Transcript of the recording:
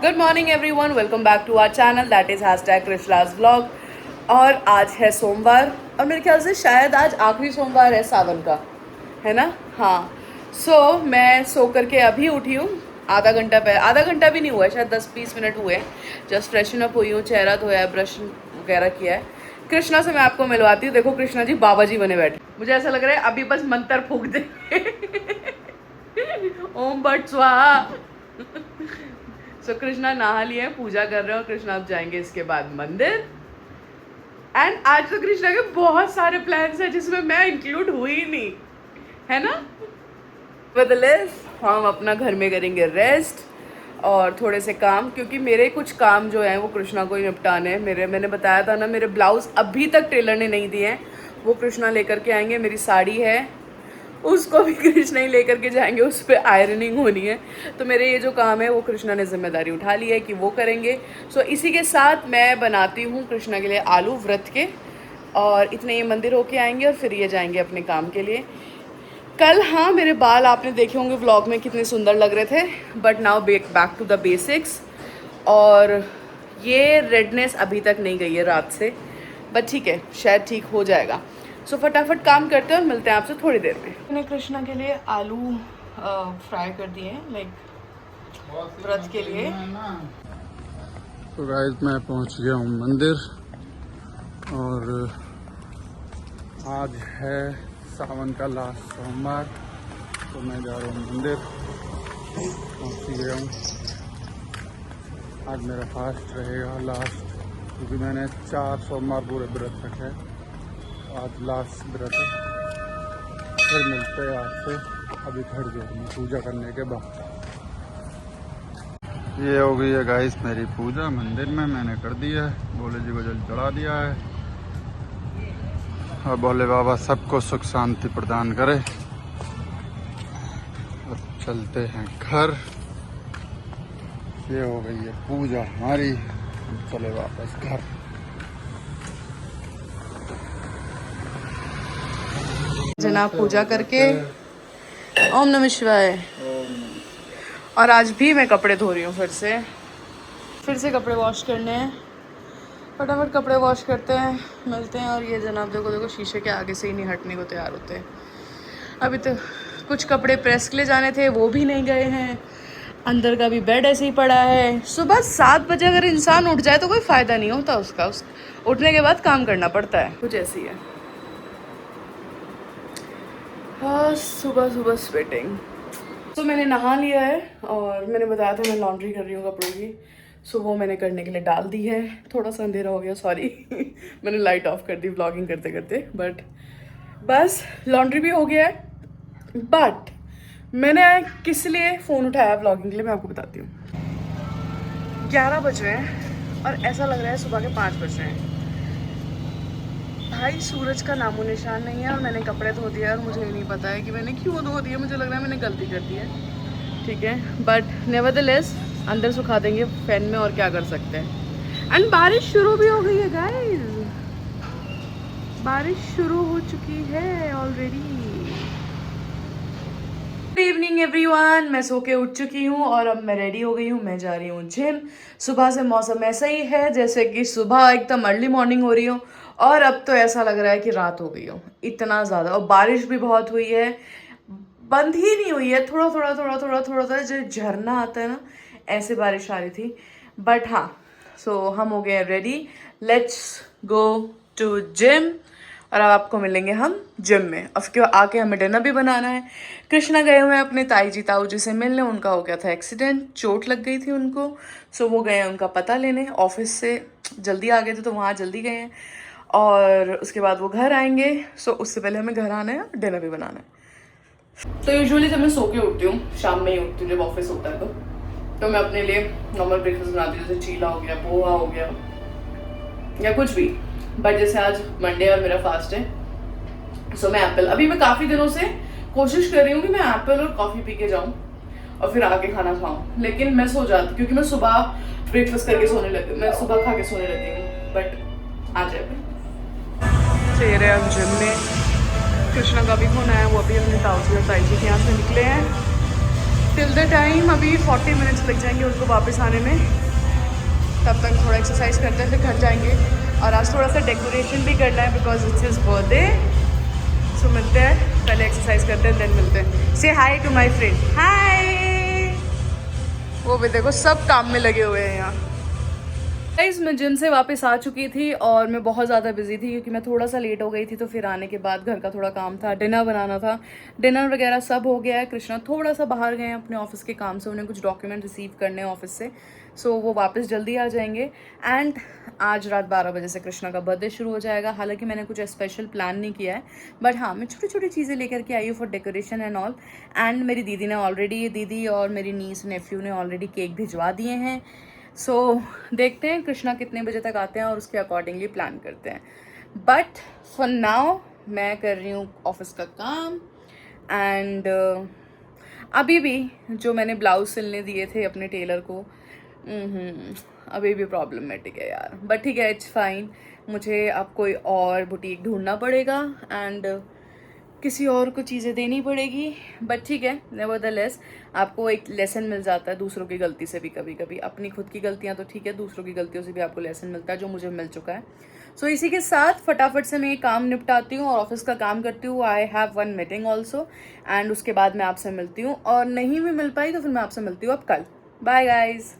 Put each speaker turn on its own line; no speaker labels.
Good morning everyone, welcome back to our channel that is hashtag Krishna's vlog. और आज है सोमवार और मेरे ख्याल से शायद आज आखिरी सोमवार है सावन का, है ना। हाँ, सो मैं सो करके अभी उठी हूँ। आधा घंटा भी नहीं हुआ है, शायद 10-20 मिनट हुए हैं। जस्ट फ्रेशन अप हुई हूँ, चेहरा धोया है, ब्रश वगैरह किया है। कृष्णा से मैं आपको मिलवाती हूँ। देखो कृष्णा जी बाबा जी बने बैठे, मुझे ऐसा लग रहा है अभी बस मंत्र फूक दे। ओम बट स्वाहा। सो कृष्णा नहा लिए, पूजा कर रहे हो। कृष्णा अब जाएंगे इसके बाद मंदिर। एंड आज तो कृष्णा के बहुत सारे प्लान्स हैं जिसमें मैं इंक्लूड हुई ही नहीं, है ना। बदलेस हम अपना घर में करेंगे रेस्ट और थोड़े से काम, क्योंकि मेरे कुछ काम जो हैं वो कृष्णा को ही निपटाने हैं। मैंने बताया था ना, मेरे ब्लाउज अभी तक टेलर ने नहीं दिए हैं, वो कृष्णा लेकर के आएंगे। मेरी साड़ी है, उसको भी कृष्णा ही लेकर के जाएंगे, उस पर आयरनिंग होनी है। तो मेरे ये जो काम है वो कृष्णा ने जिम्मेदारी उठा ली है कि वो करेंगे। सो इसी के साथ मैं बनाती हूँ कृष्णा के लिए आलू व्रत के, और इतने ये मंदिर होके आएंगे और फिर ये जाएंगे अपने काम के लिए। कल हाँ, मेरे बाल आपने देखे होंगे व्लॉग में कितने सुंदर लग रहे थे, but now back to the basics. और ये रेडनेस अभी तक नहीं गई है रात से, बट ठीक है, शायद ठीक हो जाएगा। सो फटाफट काम करते हैं और मिलते हैं आपसे थोड़ी देर में। मैंने कृष्णा के लिए आलू फ्राई कर दिए हैं, लाइक व्रत के लिए।
तो गाइस मैं पहुंच गया हूँ मंदिर, और आज है सावन का लास्ट सोमवार, तो मैं जा रहा हूँ मंदिर। पहुंच गया हूँ। आज मेरा फास्ट रहेगा लास्ट, क्योंकि मैंने 4 सोमवार पूरे व्रत रखे हैं। आज लास्ट व्रत है। फिर मिलते हैं आपसे अभी थोड़ी देर में पूजा करने के बाद। ये हो गई है गाइस मेरी पूजा मंदिर में, मैंने कर दी है। भोले जी को जल चढ़ा दिया है, और भोले बाबा सबको सुख शांति प्रदान करे। अब चलते हैं घर। ये हो गई है पूजा हमारी, चले वापस घर।
जनाब पूजा करके ओम नमः शिवाय। और आज भी मैं कपड़े धो रही हूँ, फिर से कपड़े वॉश करने हैं। फटाफट कपड़े वॉश करते हैं, मिलते हैं। और ये जनाब देखो शीशे के आगे से ही नहीं हटने को तैयार होते हैं। अभी तो कुछ कपड़े प्रेस के लिए जाने थे, वो भी नहीं गए हैं। अंदर का भी बेड ऐसे ही पड़ा है। सुबह 7 बजे अगर इंसान उठ जाए तो कोई फ़ायदा नहीं होता उसका, उठने के बाद काम करना पड़ता है। कुछ ऐसी है। हाँ, सुबह स्वेटिंग। तो मैंने नहा लिया है, और मैंने बताया था मैं लॉन्ड्री कर रही हूँ कपड़ों की। सो वो मैंने करने के लिए डाल दी है। थोड़ा सा अंधेरा हो गया, सॉरी। मैंने लाइट ऑफ कर दी व्लॉगिंग करते करते, बट बस लॉन्ड्री भी हो गया है। बट मैंने किस लिए फ़ोन उठाया व्लॉगिंग के लिए, मैं आपको बताती हूँ। 11 बज रहे हैं और ऐसा लग रहा है सुबह के 5 बज रहे हैं। भाई सूरज का नामो निशान नहीं है, और मैंने कपड़े धो दिए और मुझे नहीं पता है कि मैंने क्यों धो दिए। मुझे लग रहा है मैंने गलती कर दी है, ठीक है, बट नेवरदलेस अंदर सुखा देंगे फैन में, और क्या कर सकते हैं। एंड बारिश शुरू भी हो गई है गाइस, बारिश शुरू हो चुकी है ऑलरेडी। गुड इवनिंग एवरीवन, मैं सो के उठ चुकी हूँ और अब मैं रेडी हो गई हूँ। मैं जा रही हूँ जिम। सुबह से मौसम ऐसा ही है जैसे कि सुबह एकदम अर्ली मॉर्निंग हो रही हो, और अब तो ऐसा लग रहा है कि रात हो गई हो, इतना ज़्यादा। और बारिश भी बहुत हुई है, बंद ही नहीं हुई है। थोड़ा जो झरना आता है ना, ऐसे बारिश आ रही थी। बट हाँ, सो हम हो गए ready, let's go to gym. और अब आपको मिलेंगे हम जिम में। उसके आके हमें डिनर भी बनाना है। कृष्णा गए हुए हैं अपने ताऊ जी से मिलने। उनका हो गया था एक्सीडेंट, चोट लग गई थी उनको। सो वो गए हैं उनका पता लेने। ऑफिस से जल्दी आ गए थे तो वहाँ जल्दी गए हैं, और उसके बाद वो घर आएंगे। सो उससे पहले हमें घर आना है और डिनर भी बनाना है। तो यूजुअली जब मैं सो के उठती हूँ, शाम में ही उठती हूँ जब ऑफिस होता है तो मैं अपने लिए नॉर्मल ब्रेकफास्ट बनाती हूँ, जैसे चीला हो गया, पोहा हो गया, या कुछ भी। बट जैसे आज मंडे और मेरा फास्ट है, सो मैं एप्पल, अभी मैं काफ़ी दिनों से कोशिश कर रही हूँ कि मैं एप्पल और कॉफ़ी पी के जाऊँ और फिर आके खाना खाऊँ, लेकिन मैं सो जाती, क्योंकि मैं सुबह ब्रेकफास्ट करके सोने लगती हूँ, मैं सुबह खा के सोने लगती हूँ। बट आ जाए चेहरे हम जिम में। कृष्णा का भी फोन आया, वो अभी अपने ताऊ जी और ताई जी के यहाँ से निकले हैं। टिल द टाइम अभी 40 मिनट्स लग जाएंगे उनको वापस आने में, तब तक थोड़ा एक्सरसाइज करते हैं फिर घर जाएंगे। और आज थोड़ा सा डेकोरेशन भी करना है बिकॉज इट्स हिज बर्थडे। सो मिलते हैं, पहले एक्सरसाइज करते हैं देन मिलते हैं। से हाई टू माई फ्रेंड, हाय। वो भी देखो सब काम में लगे हुए हैं यहाँ। गाइस मैं जिम से वापस आ चुकी थी और मैं बहुत ज़्यादा बिजी थी क्योंकि मैं थोड़ा सा लेट हो गई थी। तो फिर आने के बाद घर का थोड़ा काम था, डिनर बनाना था, डिनर वगैरह सब हो गया है। कृष्णा थोड़ा सा बाहर गए हैं अपने ऑफिस के काम से, उन्हें कुछ डॉक्यूमेंट रिसीव करने हैं ऑफिस से। सो वो वापस जल्दी आ जाएंगे। एंड आज रात 12 बजे से कृष्णा का बर्थडे शुरू हो जाएगा। हालांकि मैंने कुछ स्पेशल प्लान नहीं किया है, बट हाँ मैं छोटी छोटी चीज़ें लेकर के आई हूँ for decoration and all. And मेरी दीदी ने ऑलरेडी, दीदी और मेरी नीस नेफ्यू ने ऑलरेडी केक भिजवा दिए हैं। सो देखते हैं कृष्णा कितने बजे तक आते हैं और उसके अकॉर्डिंगली प्लान करते हैं। बट फॉर नाउ मैं कर रही हूँ ऑफिस का काम। एंड अभी भी जो मैंने ब्लाउज सिलने दिए थे अपने टेलर को, अभी भी प्रॉब्लमेटिक है यार, बट ठीक है इट्स फाइन। मुझे अब कोई और बुटीक ढूंढना पड़ेगा एंड किसी और को चीज़ें देनी पड़ेगी। बट ठीक है, नेवरदलेस आपको एक लेसन मिल जाता है दूसरों की गलती से भी। कभी कभी अपनी खुद की गलतियां तो ठीक है, दूसरों की गलतियों से भी आपको लेसन मिलता है, जो मुझे मिल चुका है। सो इसी के साथ फटाफट से मैं ये काम निपटाती हूँ और ऑफिस का काम करती हूँ। I have one meeting also and उसके बाद मैं आपसे मिलती हूँ, और नहीं भी मिल पाई तो फिर मैं आपसे मिलती हूँ अब कल। Bye guys.